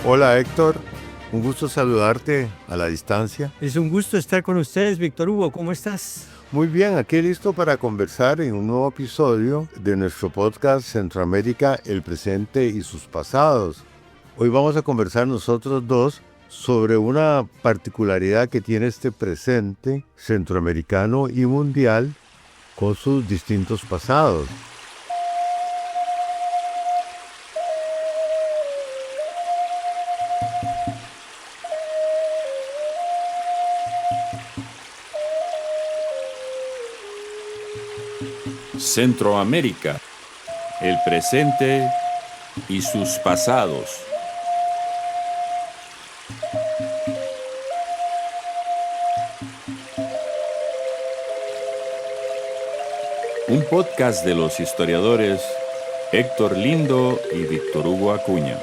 Hola Héctor, un gusto saludarte a la distancia. Es un gusto estar con ustedes, Víctor Hugo. ¿Cómo estás? Muy bien, aquí listo para conversar en un nuevo episodio de nuestro podcast Centroamérica, el presente y sus pasados. Hoy vamos a conversar nosotros dos sobre una particularidad que tiene este presente centroamericano y mundial con sus distintos pasados. Centroamérica, el presente y sus pasados. Un podcast de los historiadores Héctor Lindo y Víctor Hugo Acuña.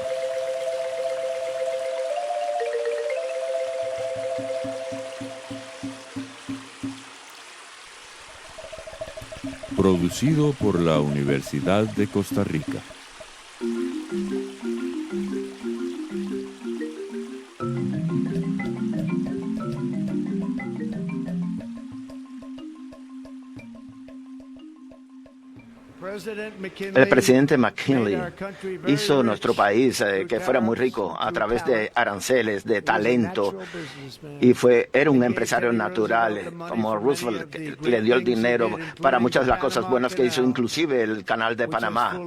Producido por la Universidad de Costa Rica. El presidente McKinley hizo nuestro país que fuera muy rico a través de aranceles, de talento, y era un empresario natural, como Roosevelt, que le dio el dinero para muchas de las cosas buenas que hizo, inclusive el Canal de Panamá,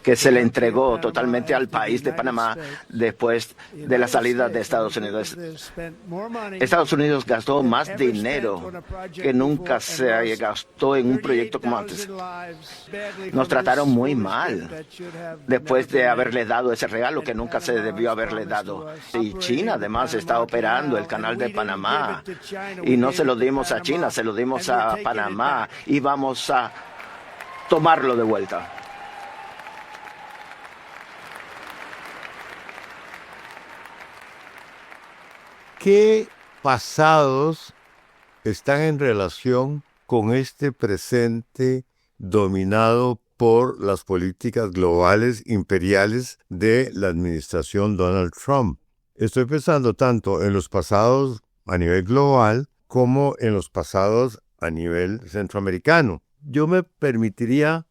que se le entregó totalmente al país de Panamá después de la salida de Estados Unidos. Estados Unidos gastó más dinero que nunca se gastó en un proyecto como antes. Nos trataron muy mal después de haberle dado ese regalo que nunca se debió haberle dado. Y China además está operando el Canal de Panamá. Y no se lo dimos a China, se lo dimos a Panamá y vamos a tomarlo de vuelta. ¿Qué pasados están en relación con este presente dominado por las políticas globales imperiales de la administración Donald Trump? Estoy pensando tanto en los pasados a nivel global como en los pasados a nivel centroamericano. Yo me permitiría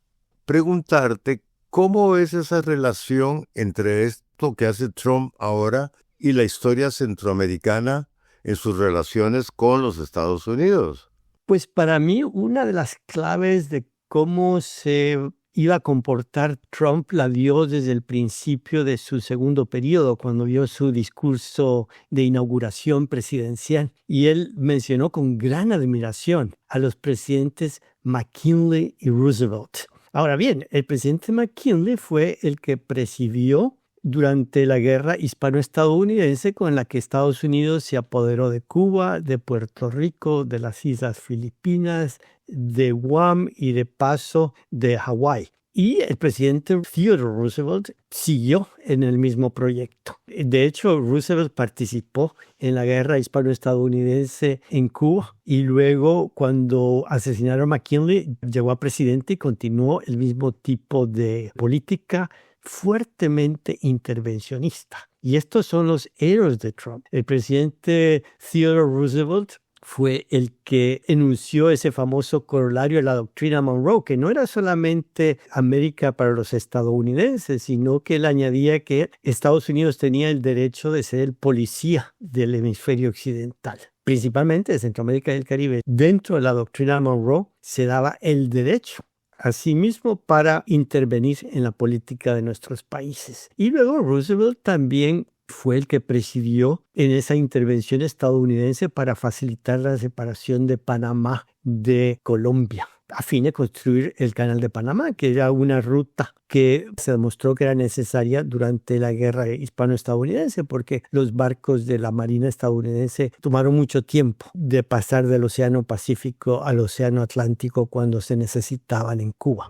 preguntarte cómo ves esa relación entre esto que hace Trump ahora y la historia centroamericana en sus relaciones con los Estados Unidos. Pues para mí una de las claves de cómo se iba a comportar Trump la dio desde el principio de su segundo periodo, cuando dio su discurso de inauguración presidencial. Y él mencionó con gran admiración a los presidentes McKinley y Roosevelt. Ahora bien, el presidente McKinley fue el que presidió durante la guerra hispano-estadounidense con la que Estados Unidos se apoderó de Cuba, de Puerto Rico, de las Islas Filipinas, de Guam y de paso de Hawái. Y el presidente Theodore Roosevelt siguió en el mismo proyecto. De hecho, Roosevelt participó en la guerra hispano-estadounidense en Cuba y luego, cuando asesinaron a McKinley, llegó a presidente y continuó el mismo tipo de política fuertemente intervencionista. Y estos son los héroes de Trump. El presidente Theodore Roosevelt fue el que enunció ese famoso corolario de la doctrina Monroe, que no era solamente América para los estadounidenses, sino que él añadía que Estados Unidos tenía el derecho de ser el policía del hemisferio occidental, principalmente de Centroamérica y el Caribe. Dentro de la doctrina Monroe se daba el derecho asimismo para intervenir en la política de nuestros países. Y luego Roosevelt también fue el que presidió en esa intervención estadounidense para facilitar la separación de Panamá de Colombia, a fin de construir el Canal de Panamá, que era una ruta que se demostró que era necesaria durante la guerra hispano-estadounidense, porque los barcos de la Marina estadounidense tomaron mucho tiempo de pasar del Océano Pacífico al Océano Atlántico cuando se necesitaban en Cuba.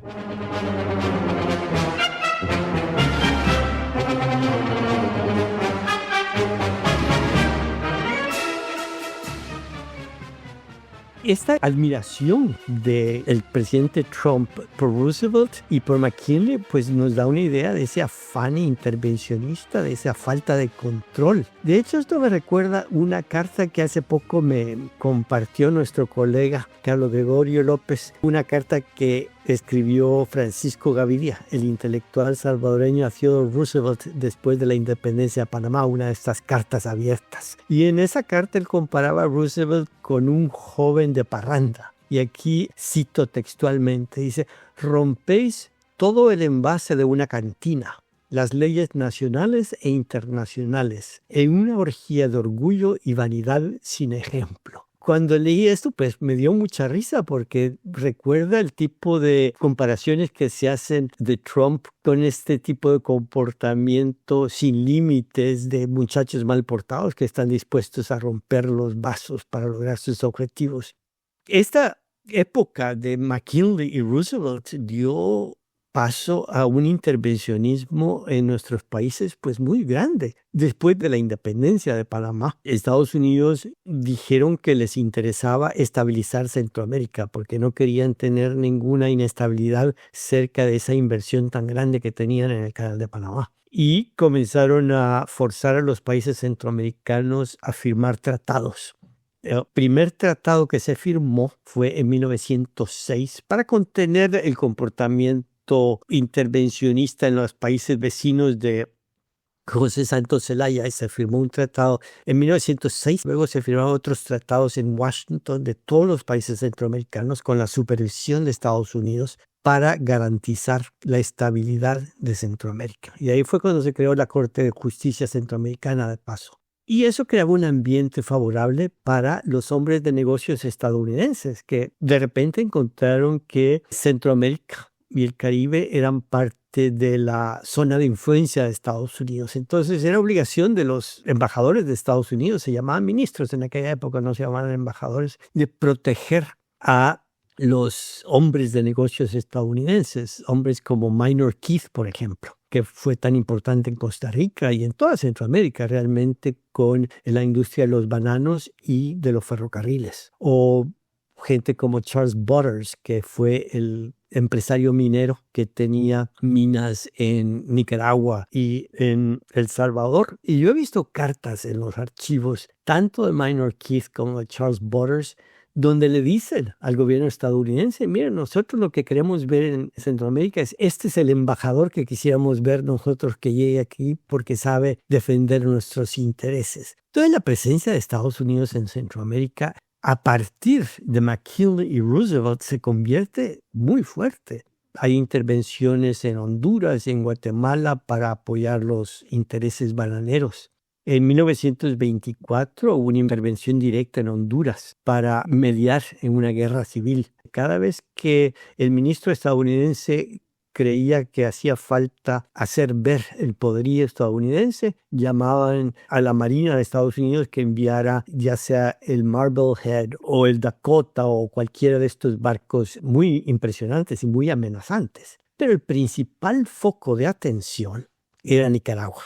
Esta admiración del presidente Trump por Roosevelt y por McKinley pues nos da una idea de ese afán intervencionista, de esa falta de control. De hecho, esto me recuerda una carta que hace poco me compartió nuestro colega Carlos Gregorio López, una carta que escribió Francisco Gaviria, el intelectual salvadoreño, a Theodore Roosevelt después de la independencia de Panamá, una de estas cartas abiertas. Y en esa carta él comparaba a Roosevelt con un joven de parranda. Y aquí cito textualmente, dice: rompéis todo el envase de una cantina, las leyes nacionales e internacionales, en una orgía de orgullo y vanidad sin ejemplo. Cuando leí esto, pues me dio mucha risa porque recuerda el tipo de comparaciones que se hacen de Trump con este tipo de comportamiento sin límites de muchachos mal portados que están dispuestos a romper los vasos para lograr sus objetivos. Esta época de McKinley y Roosevelt dio paso a un intervencionismo en nuestros países pues muy grande. Después de la independencia de Panamá, Estados Unidos dijeron que les interesaba estabilizar Centroamérica porque no querían tener ninguna inestabilidad cerca de esa inversión tan grande que tenían en el Canal de Panamá. Y comenzaron a forzar a los países centroamericanos a firmar tratados. El primer tratado que se firmó fue en 1906 para contener el comportamiento intervencionista en los países vecinos de José Santos Zelaya, y se firmó un tratado en 1906. Luego se firmaron otros tratados en Washington de todos los países centroamericanos con la supervisión de Estados Unidos para garantizar la estabilidad de Centroamérica. Y ahí fue cuando se creó la Corte de Justicia Centroamericana de paso. Y eso creaba un ambiente favorable para los hombres de negocios estadounidenses que de repente encontraron que Centroamérica y el Caribe eran parte de la zona de influencia de Estados Unidos. Entonces era obligación de los embajadores de Estados Unidos, se llamaban ministros en aquella época, no se llamaban embajadores, de proteger a los hombres de negocios estadounidenses, hombres como Minor Keith, por ejemplo, que fue tan importante en Costa Rica y en toda Centroamérica realmente con la industria de los bananos y de los ferrocarriles. O gente como Charles Butters, que fue el empresario minero que tenía minas en Nicaragua y en El Salvador. Y yo he visto cartas en los archivos, tanto de Minor Keith como de Charles Butters, donde le dicen al gobierno estadounidense: miren, nosotros lo que queremos ver en Centroamérica este es el embajador que quisiéramos ver nosotros que llegue aquí porque sabe defender nuestros intereses. Toda la presencia de Estados Unidos en Centroamérica a partir de McKinley y Roosevelt se convierte muy fuerte. Hay intervenciones en Honduras y en Guatemala para apoyar los intereses bananeros. En 1924 hubo una intervención directa en Honduras para mediar en una guerra civil. Cada vez que el ministro estadounidense creía que hacía falta hacer ver el poderío estadounidense, llamaban a la Marina de Estados Unidos que enviara ya sea el Marblehead o el Dakota o cualquiera de estos barcos muy impresionantes y muy amenazantes. Pero el principal foco de atención era Nicaragua.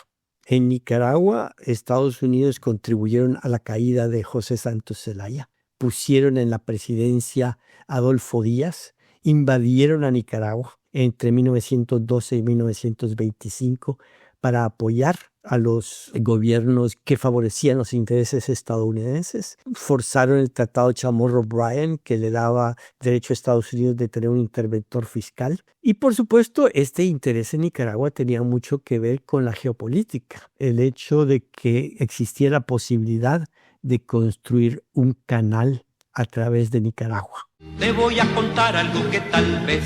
En Nicaragua, Estados Unidos contribuyeron a la caída de José Santos Zelaya, pusieron en la presidencia a Adolfo Díaz, invadieron a Nicaragua entre 1912 y 1925 para apoyar a los gobiernos que favorecían los intereses estadounidenses. Forzaron el Tratado Chamorro-Bryan, que le daba derecho a Estados Unidos de tener un interventor fiscal. Y por supuesto, este interés en Nicaragua tenía mucho que ver con la geopolítica. El hecho de que existía la posibilidad de construir un canal a través de Nicaragua. Te voy a contar algo que tal vez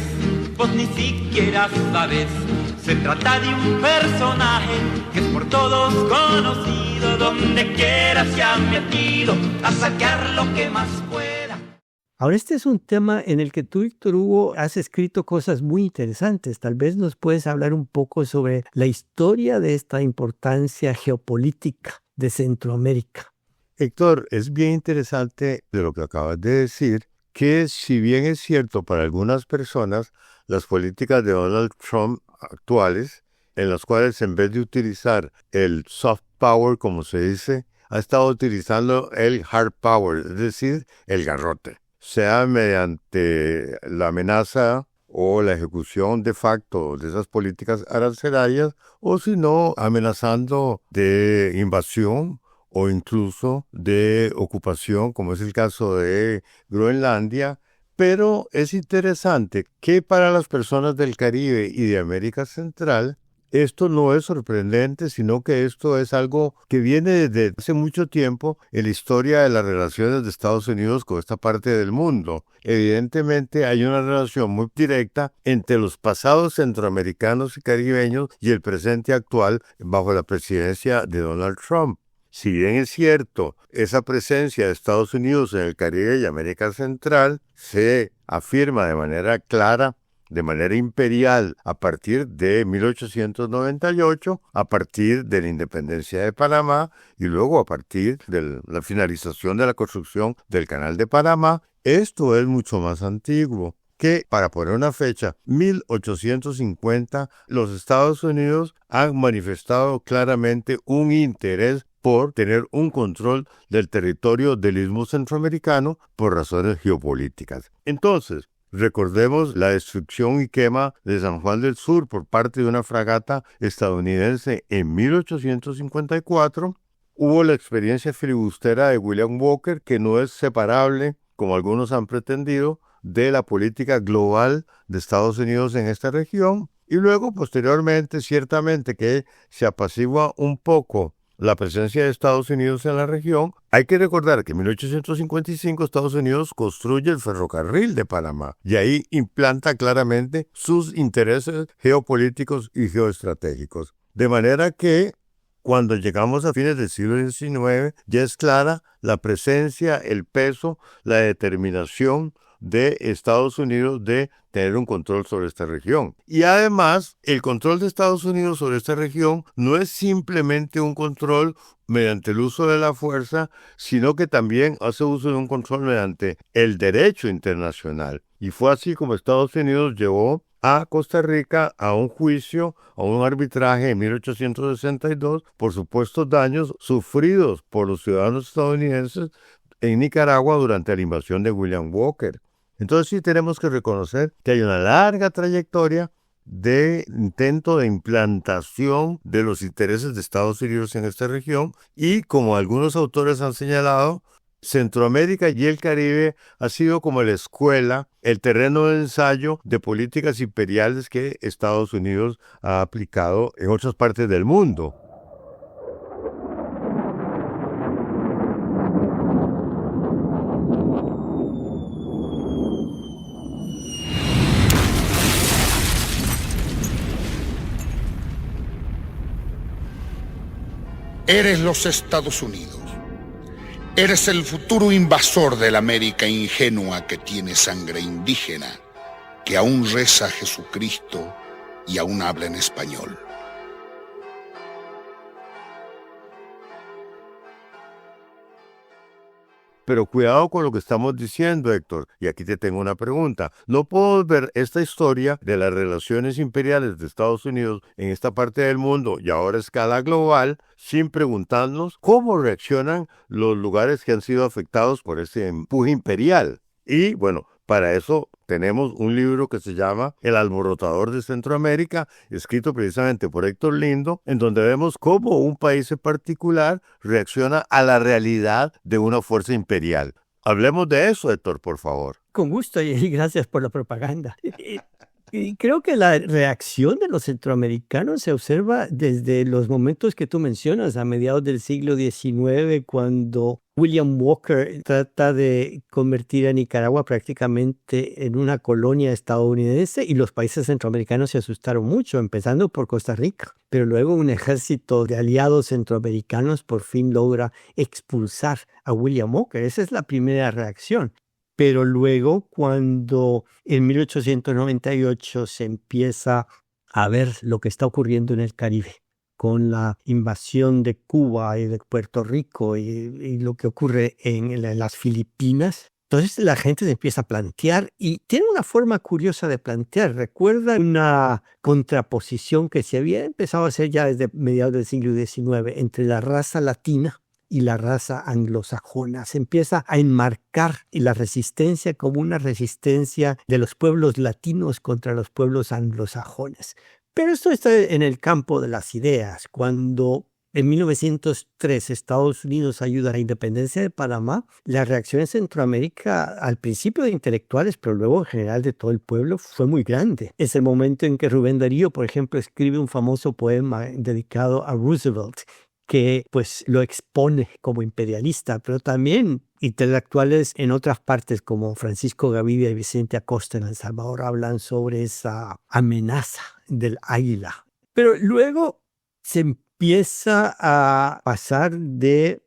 vos ni siquiera sabes. Se trata de un personaje que es por todos conocido. Donde quiera se ha metido a sacar lo que más pueda. Ahora, este es un tema en el que tú, Víctor Hugo, has escrito cosas muy interesantes. Tal vez nos puedes hablar un poco sobre la historia de esta importancia geopolítica de Centroamérica. Héctor, es bien interesante de lo que acabas de decir, que si bien es cierto para algunas personas, las políticas de Donald Trump actuales, en las cuales en vez de utilizar el soft power, como se dice, ha estado utilizando el hard power, es decir, el garrote. sea mediante la amenaza o la ejecución de facto de esas políticas arancelarias, o si no, amenazando de invasión o incluso de ocupación, como es el caso de Groenlandia. Pero es interesante que para las personas del Caribe y de América Central, esto no es sorprendente, sino que esto es algo que viene desde hace mucho tiempo en la historia de las relaciones de Estados Unidos con esta parte del mundo. Evidentemente hay una relación muy directa entre los pasados centroamericanos y caribeños y el presente actual bajo la presidencia de Donald Trump. Si bien es cierto, esa presencia de Estados Unidos en el Caribe y América Central se afirma de manera clara, de manera imperial, a partir de 1898, a partir de la independencia de Panamá y luego a partir de la finalización de la construcción del Canal de Panamá. Esto es mucho más antiguo, que, para poner una fecha, 1850, los Estados Unidos han manifestado claramente un interés por tener un control del territorio del Istmo Centroamericano por razones geopolíticas. Entonces, recordemos la destrucción y quema de San Juan del Sur por parte de una fragata estadounidense en 1854. Hubo la experiencia filibustera de William Walker, que no es separable, como algunos han pretendido, de la política global de Estados Unidos en esta región. Y luego, posteriormente, ciertamente que se apacigua un poco la presencia de Estados Unidos en la región. Hay que recordar que en 1855 Estados Unidos construye el ferrocarril de Panamá y ahí implanta claramente sus intereses geopolíticos y geoestratégicos. De manera que cuando llegamos a fines del siglo XIX ya es clara la presencia, el peso, la determinación de Estados Unidos de tener un control sobre esta región. Y además, el control de Estados Unidos sobre esta región no es simplemente un control mediante el uso de la fuerza, sino que también hace uso de un control mediante el derecho internacional. Y fue así como Estados Unidos llevó a Costa Rica a un juicio, a un arbitraje en 1862 por supuestos daños sufridos por los ciudadanos estadounidenses en Nicaragua durante la invasión de William Walker. Entonces sí tenemos que reconocer que hay una larga trayectoria de intento de implantación de los intereses de Estados Unidos en esta región y, como algunos autores han señalado, Centroamérica y el Caribe ha sido como la escuela, el terreno de ensayo de políticas imperiales que Estados Unidos ha aplicado en otras partes del mundo. Eres los Estados Unidos. Eres el futuro invasor de la América ingenua que tiene sangre indígena, que aún reza a Jesucristo y aún habla en español. Pero cuidado con lo que estamos diciendo, Héctor. Y aquí te tengo una pregunta. No puedo ver esta historia de las relaciones imperiales de Estados Unidos en esta parte del mundo y ahora a escala global sin preguntarnos cómo reaccionan los lugares que han sido afectados por ese empuje imperial. Y bueno, para eso tenemos un libro que se llama El alborotador de Centroamérica, escrito precisamente por Héctor Lindo, en donde vemos cómo un país en particular reacciona a la realidad de una fuerza imperial. Hablemos de eso, Héctor, por favor. Con gusto y gracias por la propaganda. Y creo que la reacción de los centroamericanos se observa desde los momentos que tú mencionas, a mediados del siglo XIX, cuando William Walker trata de convertir a Nicaragua prácticamente en una colonia estadounidense y los países centroamericanos se asustaron mucho, empezando por Costa Rica. Pero luego un ejército de aliados centroamericanos por fin logra expulsar a William Walker. Esa es la primera reacción. Pero luego, cuando en 1898 se empieza a ver lo que está ocurriendo en el Caribe, con la invasión de Cuba y de Puerto Rico y lo que ocurre en las Filipinas, entonces la gente se empieza a plantear y tiene una forma curiosa de plantear. Recuerda una contraposición que se había empezado a hacer ya desde mediados del siglo XIX entre la raza latina y la raza anglosajona. Se empieza a enmarcar la resistencia como una resistencia de los pueblos latinos contra los pueblos anglosajones. Pero esto está en el campo de las ideas. Cuando en 1903 Estados Unidos ayuda a la independencia de Panamá, la reacción en Centroamérica, al principio de intelectuales, pero luego en general de todo el pueblo, fue muy grande. Es el momento en que Rubén Darío, por ejemplo, escribe un famoso poema dedicado a Roosevelt, que pues lo expone como imperialista, pero también intelectuales en otras partes como Francisco Gavidia y Vicente Acosta en El Salvador hablan sobre esa amenaza del águila. Pero luego se empieza a pasar de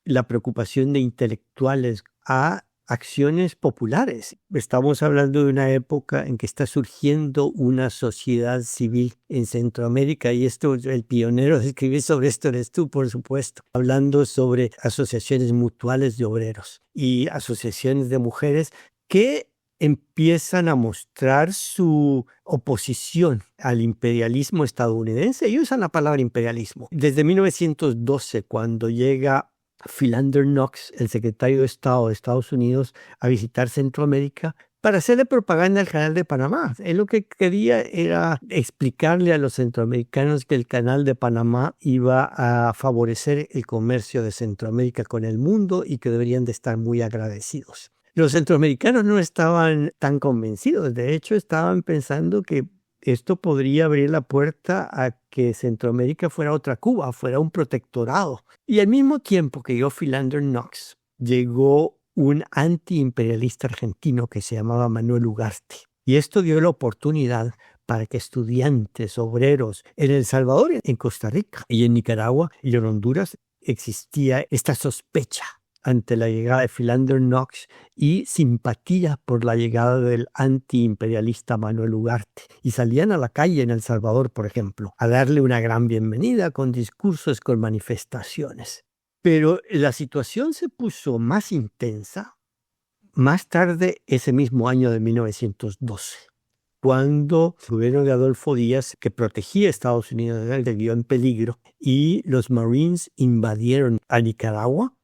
la preocupación de intelectuales a acciones populares. Estamos hablando de una época en que está surgiendo una sociedad civil en Centroamérica y el pionero de escribir sobre esto eres tú, por supuesto, hablando sobre asociaciones mutuales de obreros y asociaciones de mujeres que empiezan a mostrar su oposición al imperialismo estadounidense y usan la palabra imperialismo. Desde 1912, cuando llega Philander Knox, el secretario de Estado de Estados Unidos, a visitar Centroamérica para hacerle propaganda al Canal de Panamá. Él lo que quería era explicarle a los centroamericanos que el Canal de Panamá iba a favorecer el comercio de Centroamérica con el mundo y que deberían de estar muy agradecidos. Los centroamericanos no estaban tan convencidos, de hecho estaban pensando que esto podría abrir la puerta a que Centroamérica fuera otra Cuba, fuera un protectorado. Y al mismo tiempo que llegó Philander Knox, llegó un antiimperialista argentino que se llamaba Manuel Ugarte. Y esto dio la oportunidad para que estudiantes, obreros en El Salvador, en Costa Rica y en Nicaragua y en Honduras existía esta sospecha ante la llegada de Philander Knox y simpatía por la llegada del antiimperialista Manuel Ugarte. Y salían a la calle en El Salvador, por ejemplo, a darle una gran bienvenida con discursos, con manifestaciones. Pero la situación se puso más intensa más tarde ese mismo año de 1912. Cuando el gobierno de Adolfo Díaz, que protegía a Estados Unidos, le vio en peligro y los Marines invadieron a Nicaragua,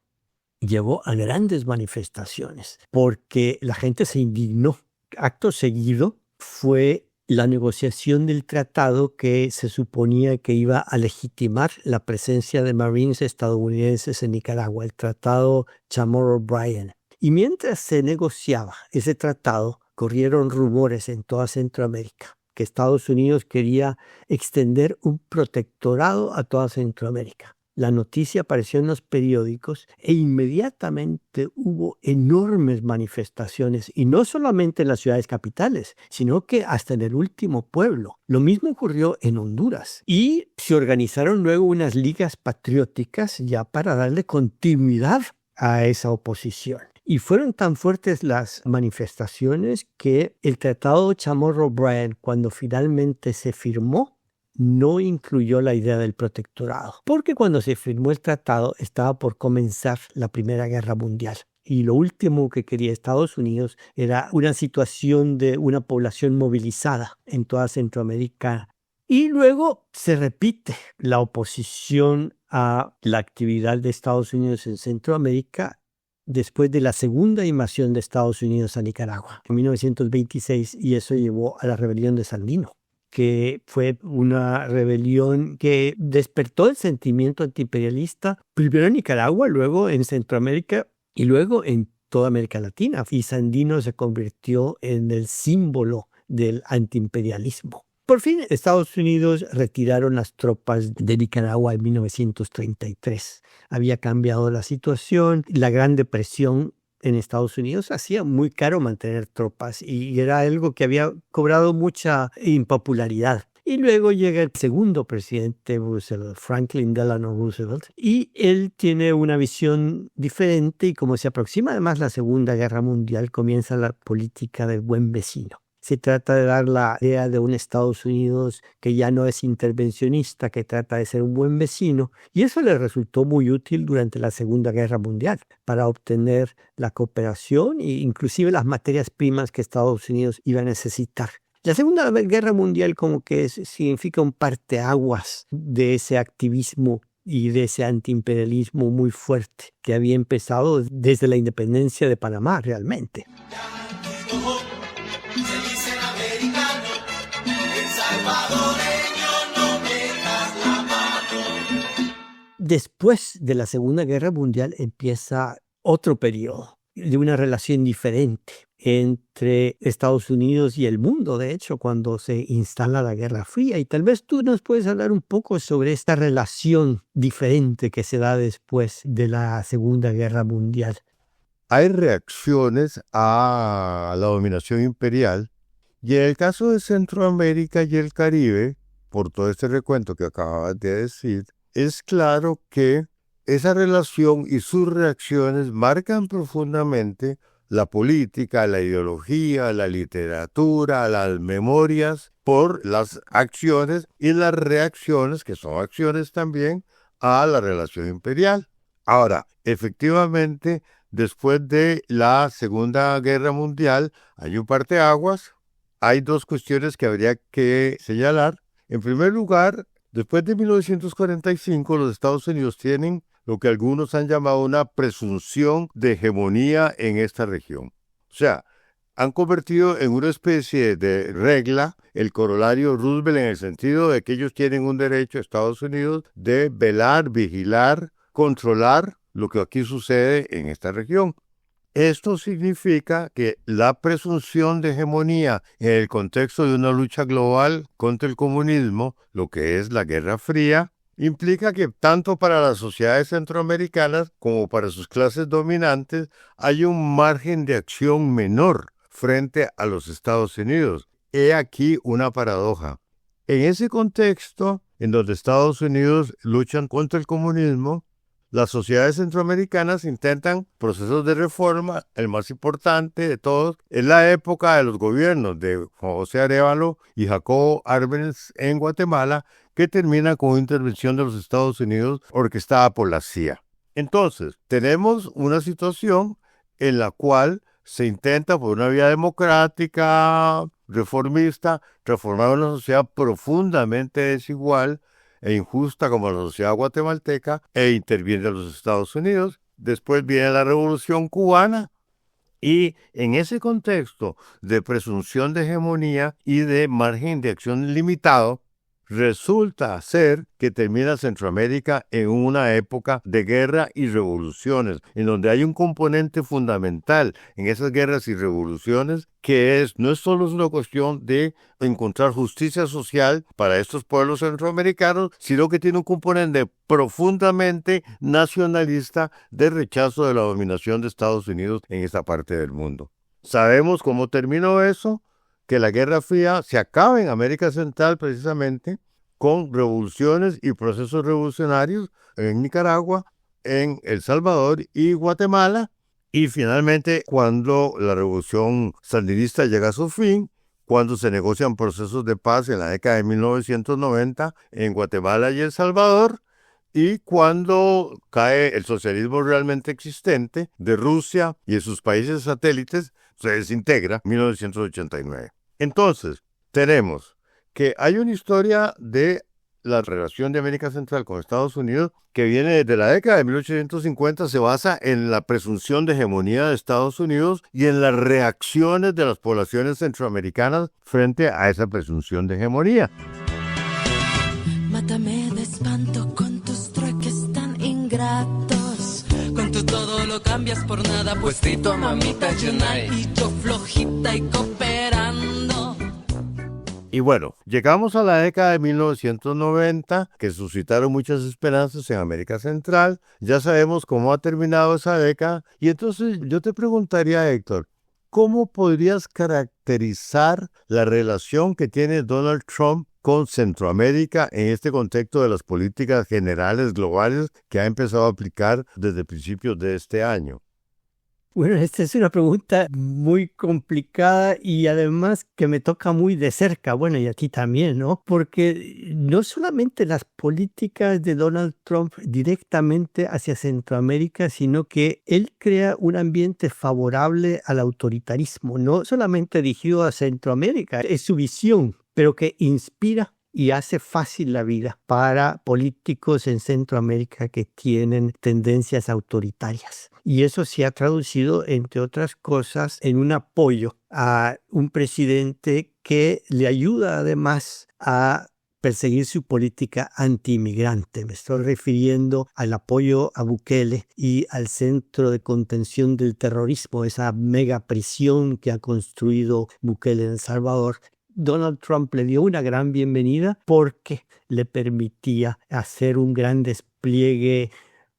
llevó a grandes manifestaciones porque la gente se indignó. Acto seguido fue la negociación del tratado que se suponía que iba a legitimar la presencia de Marines estadounidenses en Nicaragua, el tratado Chamorro-Bryan. Y mientras se negociaba ese tratado, corrieron rumores en toda Centroamérica que Estados Unidos quería extender un protectorado a toda Centroamérica. La noticia apareció en los periódicos e inmediatamente hubo enormes manifestaciones, y no solamente en las ciudades capitales, sino que hasta en el último pueblo. Lo mismo ocurrió en Honduras y se organizaron luego unas ligas patrióticas ya para darle continuidad a esa oposición. Y fueron tan fuertes las manifestaciones que el Tratado Chamorro-Bryan, cuando finalmente se firmó, no incluyó la idea del protectorado, porque cuando se firmó el tratado estaba por comenzar la Primera Guerra Mundial. Y lo último que quería Estados Unidos era una situación de una población movilizada en toda Centroamérica. Y luego se repite la oposición a la actividad de Estados Unidos en Centroamérica después de la segunda invasión de Estados Unidos a Nicaragua en 1926, y eso llevó a la rebelión de Sandino, que fue una rebelión que despertó el sentimiento antiimperialista, primero en Nicaragua, luego en Centroamérica y luego en toda América Latina. Y Sandino se convirtió en el símbolo del antiimperialismo. Por fin, Estados Unidos retiraron las tropas de Nicaragua en 1933. Había cambiado la situación, la Gran Depresión en Estados Unidos hacía muy caro mantener tropas y era algo que había cobrado mucha impopularidad. Y luego llega el segundo presidente Roosevelt, Franklin Delano Roosevelt, y él tiene una visión diferente, y como se aproxima además la Segunda Guerra Mundial, comienza la política del buen vecino. Se trata de dar la idea de un Estados Unidos que ya no es intervencionista, que trata de ser un buen vecino. Y eso le resultó muy útil durante la Segunda Guerra Mundial para obtener la cooperación e inclusive las materias primas que Estados Unidos iba a necesitar. La Segunda Guerra Mundial como que significa un parteaguas de ese activismo y de ese antiimperialismo muy fuerte que había empezado desde la independencia de Panamá realmente. Después de la Segunda Guerra Mundial empieza otro periodo de una relación diferente entre Estados Unidos y el mundo, de hecho, cuando se instala la Guerra Fría. Y tal vez tú nos puedes hablar un poco sobre esta relación diferente que se da después de la Segunda Guerra Mundial. Hay reacciones a la dominación imperial, y en el caso de Centroamérica y el Caribe, por todo este recuento que acabas de decir, es claro que esa relación y sus reacciones marcan profundamente la política, la ideología, la literatura, las memorias, por las acciones y las reacciones, que son acciones también, a la relación imperial. Ahora, efectivamente, después de la Segunda Guerra Mundial, hay un parteaguas. Hay dos cuestiones que habría que señalar. En primer lugar, después de 1945, los Estados Unidos tienen lo que algunos han llamado una presunción de hegemonía en esta región. O sea, han convertido en una especie de regla el corolario Roosevelt, en el sentido de que ellos tienen un derecho, Estados Unidos, de velar, vigilar, controlar lo que aquí sucede en esta región. Esto significa que la presunción de hegemonía en el contexto de una lucha global contra el comunismo, lo que es la Guerra Fría, implica que tanto para las sociedades centroamericanas como para sus clases dominantes hay un margen de acción menor frente a los Estados Unidos. He aquí una paradoja. En ese contexto, en donde Estados Unidos luchan contra el comunismo, las sociedades centroamericanas intentan procesos de reforma. El más importante de todos es la época de los gobiernos de Juan José Arévalo y Jacobo Arbenz en Guatemala, que termina con una intervención de los Estados Unidos orquestada por la CIA. Entonces, tenemos una situación en la cual se intenta, por una vía democrática, reformista, transformar una sociedad profundamente desigual e injusta como la sociedad guatemalteca, e interviene los Estados Unidos. Después viene la Revolución Cubana, y en ese contexto de presunción de hegemonía y de margen de acción limitado, resulta ser que termina Centroamérica en una época de guerra y revoluciones, en donde hay un componente fundamental en esas guerras y revoluciones que no es solo una cuestión de encontrar justicia social para estos pueblos centroamericanos, sino que tiene un componente profundamente nacionalista de rechazo de la dominación de Estados Unidos en esta parte del mundo. ¿Sabemos cómo terminó eso? Que la Guerra Fría se acaba en América Central precisamente con revoluciones y procesos revolucionarios en Nicaragua, en El Salvador y Guatemala, y finalmente cuando la revolución sandinista llega a su fin, cuando se negocian procesos de paz en la década de 1990 en Guatemala y El Salvador, y cuando cae el socialismo realmente existente de Rusia y de sus países satélites, se desintegra en 1989. Entonces, tenemos que hay una historia de la relación de América Central con Estados Unidos que viene desde la década de 1850, se basa en la presunción de hegemonía de Estados Unidos y en las reacciones de las poblaciones centroamericanas frente a esa presunción de hegemonía. Mátame de espanto con tus trueques tan ingratos. Con tu todo lo cambias por nada, puestito mamita llena y yo flojita y cooperando. Y bueno, llegamos a la década de 1990, que suscitaron muchas esperanzas en América Central. Ya sabemos cómo ha terminado esa década. Y entonces yo te preguntaría, Héctor, ¿cómo podrías caracterizar la relación que tiene Donald Trump con Centroamérica en este contexto de las políticas generales globales que ha empezado a aplicar desde principios de este año? Bueno, esta es una pregunta muy complicada y además que me toca muy de cerca, bueno, y a ti también, ¿no? Porque no solamente las políticas de Donald Trump directamente hacia Centroamérica, sino que él crea un ambiente favorable al autoritarismo, no solamente dirigido a Centroamérica, es su visión, pero que inspira y hace fácil la vida para políticos en Centroamérica que tienen tendencias autoritarias. Y eso se ha traducido, entre otras cosas, en un apoyo a un presidente que le ayuda además a perseguir su política anti-inmigrante. Me estoy refiriendo al apoyo a Bukele y al Centro de Contención del Terrorismo, esa mega prisión que ha construido Bukele en El Salvador. Donald Trump le dio una gran bienvenida porque le permitía hacer un gran despliegue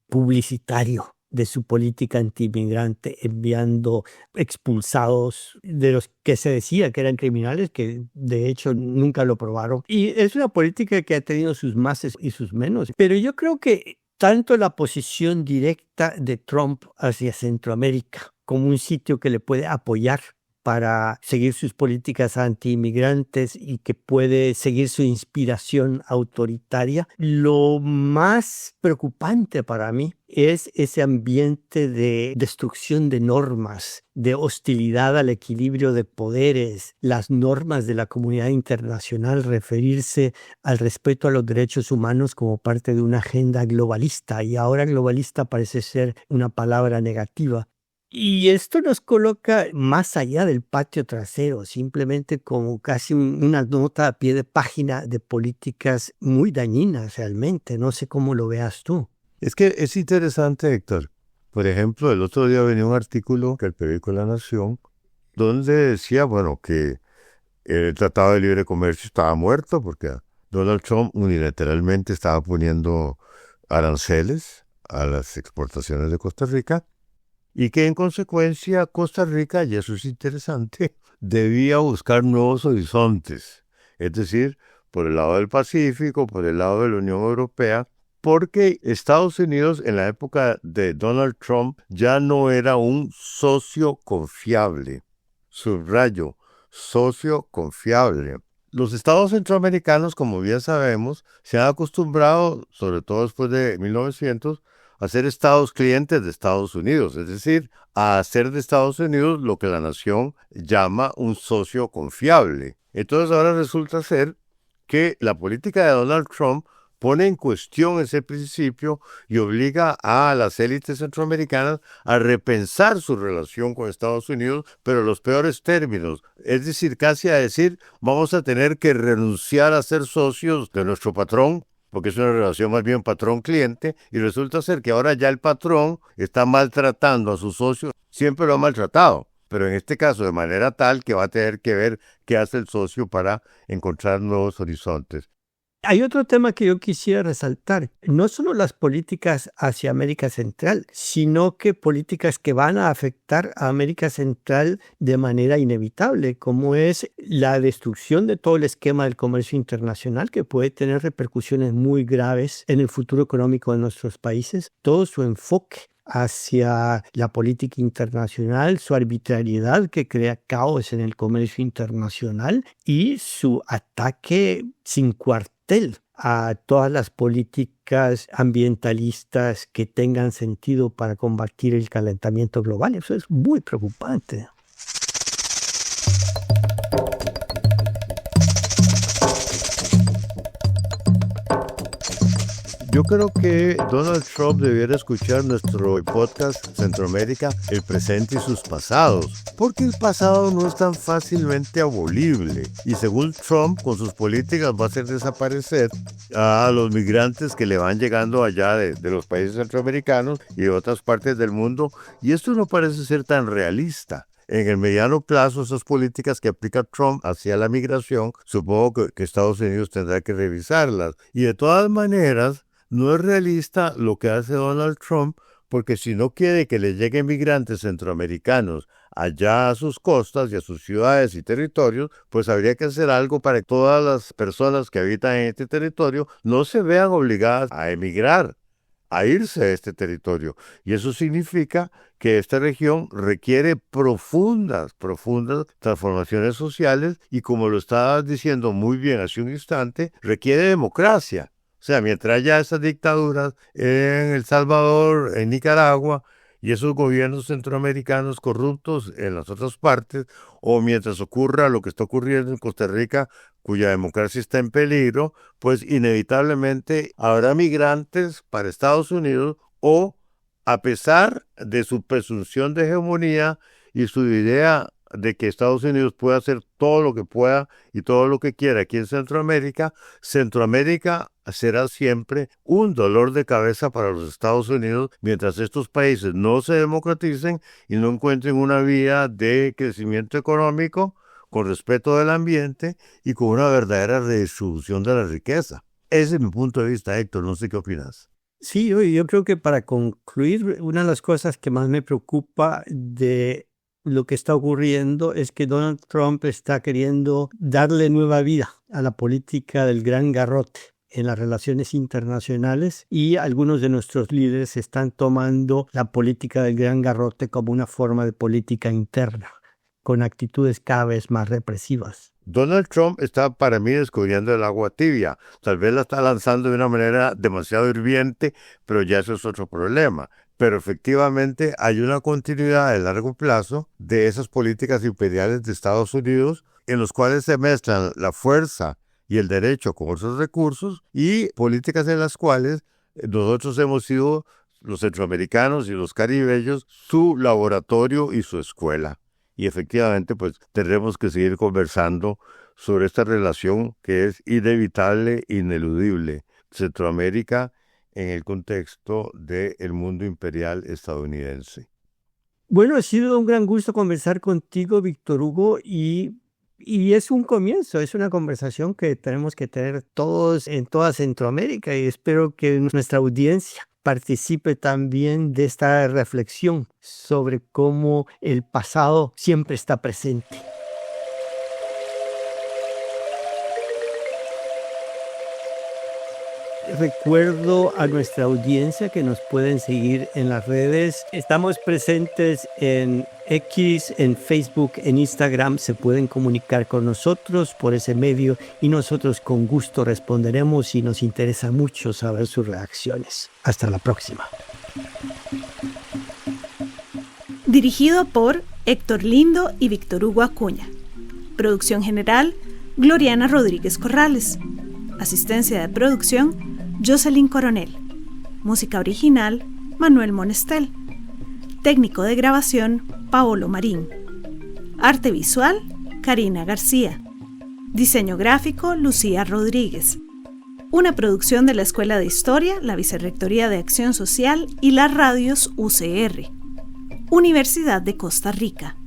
publicitario de su política anti-inmigrante, enviando expulsados de los que se decía que eran criminales, que de hecho nunca lo probaron. Y es una política que ha tenido sus máses y sus menos. Pero yo creo que tanto la posición directa de Trump hacia Centroamérica como un sitio que le puede apoyar para seguir sus políticas anti-inmigrantes y que puede seguir su inspiración autoritaria. Lo más preocupante para mí es ese ambiente de destrucción de normas, de hostilidad al equilibrio de poderes, las normas de la comunidad internacional, referirse al respeto a los derechos humanos como parte de una agenda globalista, y ahora globalista parece ser una palabra negativa. Y esto nos coloca más allá del patio trasero, simplemente como casi una nota a pie de página de políticas muy dañinas realmente. No sé cómo lo veas tú. Es que es interesante, Héctor. Por ejemplo, el otro día venía un artículo que el periódico La Nación, donde decía, bueno, que el Tratado de Libre Comercio estaba muerto porque Donald Trump unilateralmente estaba poniendo aranceles a las exportaciones de Costa Rica, y que en consecuencia Costa Rica, y eso es interesante, debía buscar nuevos horizontes, es decir, por el lado del Pacífico, por el lado de la Unión Europea, porque Estados Unidos en la época de Donald Trump ya no era un socio confiable. Subrayo, socio confiable. Los estados centroamericanos, como bien sabemos, se han acostumbrado, sobre todo después de 1900, a ser estados clientes de Estados Unidos, es decir, a hacer de Estados Unidos lo que la nación llama un socio confiable. Entonces ahora resulta ser que la política de Donald Trump pone en cuestión ese principio y obliga a las élites centroamericanas a repensar su relación con Estados Unidos, pero en los peores términos. Es decir, casi a decir, vamos a tener que renunciar a ser socios de nuestro patrón, porque es una relación más bien patrón-cliente, y resulta ser que ahora ya el patrón está maltratando a sus socios, siempre lo ha maltratado, pero en este caso de manera tal que va a tener que ver qué hace el socio para encontrar nuevos horizontes. Hay otro tema que yo quisiera resaltar, no solo las políticas hacia América Central, sino que políticas que van a afectar a América Central de manera inevitable, como es la destrucción de todo el esquema del comercio internacional, que puede tener repercusiones muy graves en el futuro económico de nuestros países, todo su enfoque hacia la política internacional, su arbitrariedad que crea caos en el comercio internacional y su ataque sin cuartel a todas las políticas ambientalistas que tengan sentido para combatir el calentamiento global. Eso es muy preocupante. Yo creo que Donald Trump debiera escuchar nuestro podcast Centroamérica, el presente y sus pasados, porque el pasado no es tan fácilmente abolible y según Trump con sus políticas va a hacer desaparecer a los migrantes que le van llegando allá de los países centroamericanos y de otras partes del mundo, y esto no parece ser tan realista. En el mediano plazo, esas políticas que aplica Trump hacia la migración, supongo que Estados Unidos tendrá que revisarlas. Y de todas maneras, no es realista lo que hace Donald Trump, porque si no quiere que le lleguen migrantes centroamericanos allá a sus costas y a sus ciudades y territorios, pues habría que hacer algo para que todas las personas que habitan en este territorio no se vean obligadas a emigrar, a irse a este territorio. Y eso significa que esta región requiere profundas transformaciones sociales y, como lo estaba diciendo muy bien hace un instante, requiere democracia. O sea, mientras haya esas dictaduras en El Salvador, en Nicaragua y esos gobiernos centroamericanos corruptos en las otras partes, o mientras ocurra lo que está ocurriendo en Costa Rica, cuya democracia está en peligro, pues inevitablemente habrá migrantes para Estados Unidos o, a pesar de su presunción de hegemonía y su idea de que Estados Unidos puede hacer todo lo que pueda y todo lo que quiera aquí en Centroamérica, Centroamérica será siempre un dolor de cabeza para los Estados Unidos mientras estos países no se democraticen y no encuentren una vía de crecimiento económico con respeto del ambiente y con una verdadera redistribución de la riqueza. Ese es mi punto de vista, Héctor. No sé qué opinas. Sí, yo creo que para concluir, una de las cosas que más me preocupa de lo que está ocurriendo es que Donald Trump está queriendo darle nueva vida a la política del gran garrote en las relaciones internacionales, y algunos de nuestros líderes están tomando la política del gran garrote como una forma de política interna, con actitudes cada vez más represivas. Donald Trump está, para mí, descubriendo el agua tibia. Tal vez la está lanzando de una manera demasiado hirviente, pero ya eso es otro problema. Pero efectivamente hay una continuidad a largo plazo de esas políticas imperiales de Estados Unidos en los cuales se mezclan la fuerza y el derecho con otros recursos, y políticas en las cuales nosotros hemos sido, los centroamericanos y los caribeños, su laboratorio y su escuela. Y efectivamente, pues tendremos que seguir conversando sobre esta relación que es inevitable, ineludible. Centroamérica en el contexto del mundo imperial estadounidense. Bueno, ha sido un gran gusto conversar contigo, Víctor Hugo, y es un comienzo, es una conversación que tenemos que tener todos en toda Centroamérica, y espero que nuestra audiencia participe también de esta reflexión sobre cómo el pasado siempre está presente. Recuerdo a nuestra audiencia que nos pueden seguir en las redes. Estamos presentes en X, en Facebook, en Instagram. Se pueden comunicar con nosotros por ese medio y nosotros con gusto responderemos, y nos interesa mucho saber sus reacciones. Hasta la próxima. Dirigido por Héctor Lindo y Víctor Hugo Acuña. Producción general, Gloriana Rodríguez Corrales. Asistencia de producción, Jocelyn Coronel. Música original, Manuel Monestel. Técnico de grabación, Paolo Marín. Arte visual, Karina García. Diseño gráfico, Lucía Rodríguez. Una producción de la Escuela de Historia, la Vicerrectoría de Acción Social y las radios UCR. Universidad de Costa Rica.